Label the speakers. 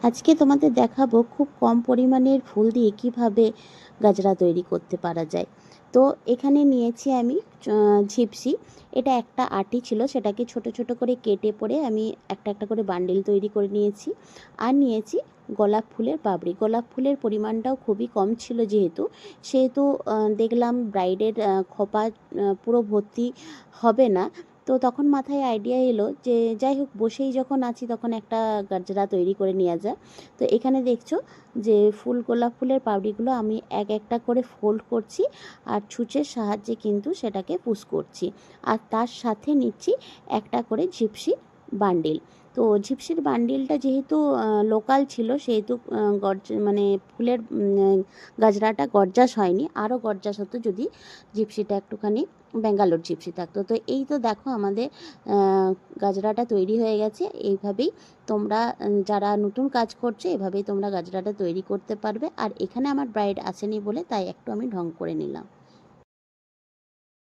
Speaker 1: আজকে তোমাদের দেখাবো খুব কম পরিমাণের ফুল দিয়ে কিভাবে গাজরা তৈরি করতে পারা যায়। তো এখানে নিয়েছি আমি ঝিপসি। এটা একটা আটি ছিল, সেটাকে ছোট ছোট করে কেটে পরে আমি একটা একটা করে বান্ডিল তৈরি করে নিয়েছি। আর নিয়েছি গোলাপ ফুলের পাপড়ি। গোলাপ ফুলের পরিমাণটাও খুবই কম ছিল, সেহেতু দেখলাম ব্রাইডের খোপা পুরো ভর্তি হবে না। তো তখন মাথায় আইডিয়া এলো যে যাই হোক, বসেই যখন আছি তখন একটা গাজরা তৈরি করে নেওয়া যায়। তো এখানে দেখছো যে গোলাপ ফুলের পাপড়িগুলো আমি এক একটা করে ফোল্ড করছি আর ছুঁচের সাহায্যে কিন্তু সেটাকে পুশ করছি। আর তার সাথে নিচ্ছি একটা করে ঝিপসি বান্ডিল। তো ঝিপসির বান্ডিলটা যেহেতু লোকাল ছিল, সেহেতু মানে ফুলের গাজরাটা গর্জাস হয়নি। আরও গর্জাস হতো যদি ঝিপসিটা একটুখানি ব্যাঙ্গালোর ঝিপসি থাকতো। তো এই তো দেখো আমাদের গাজরাটা তৈরি হয়ে গেছে। এইভাবেই তোমরা যারা নতুন কাজ করছো, এভাবেই তোমরা গাজরাটা তৈরি করতে পারবে। আর এখানে আমার ব্রাইড আসেনি বলে তাই একটু আমি ঢং করে নিলাম।